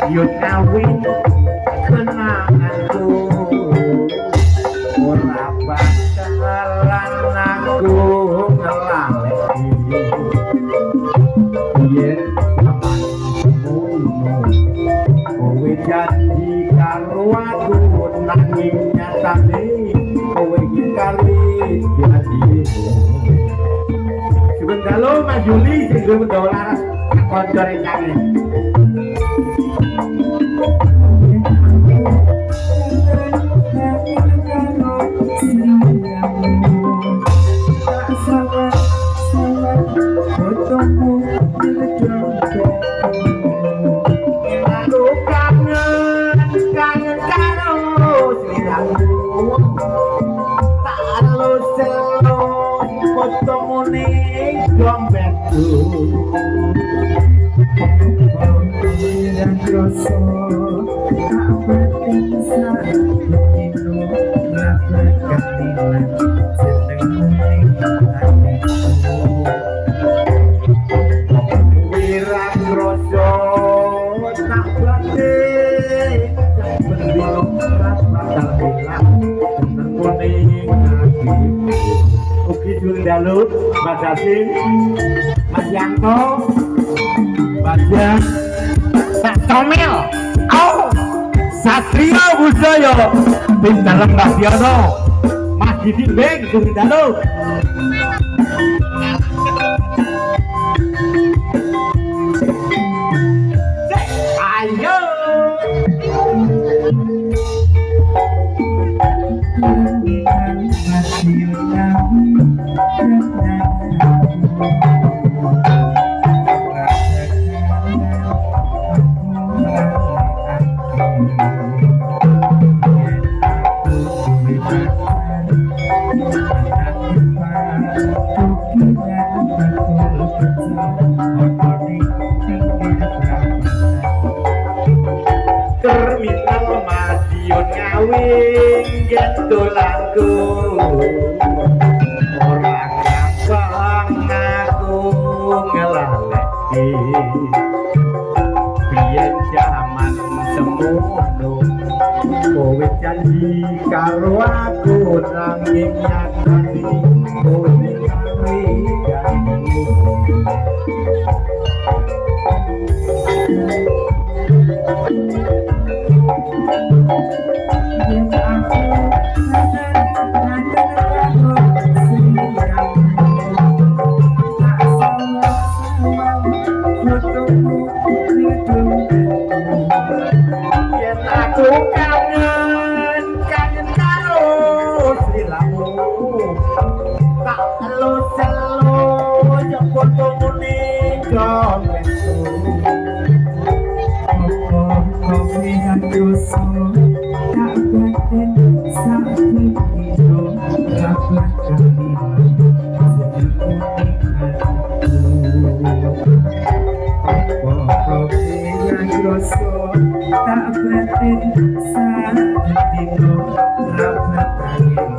Yun ngawin kenanganku ora bakalan aku ngelaleki yen amanmu kowe janji karo aku nanging nyatane kowe iki kali janjimu Sebendalo Mas Juli sing gue dolar kanca rencane Dalu, Mas Yasin, Mas Yanto, Mas Jan, Pak Tomil, Satrio Budoyo, di dalam Mas Yono, Mas Didi Beng, di dalu. Ayo. Terminal Madiun ngawin gentulanku ora gampang aku ngelaleki biyen jaman semono kowe janji karo aku nanging nyatane kowe kari janjimu Aku kangen karo sliramu tak selo yang fotomu ning dompetku kok ingat dosa tak batin sakit itu rapat kalimat kok ingat dosa tak batin sakit itu rapat kalimat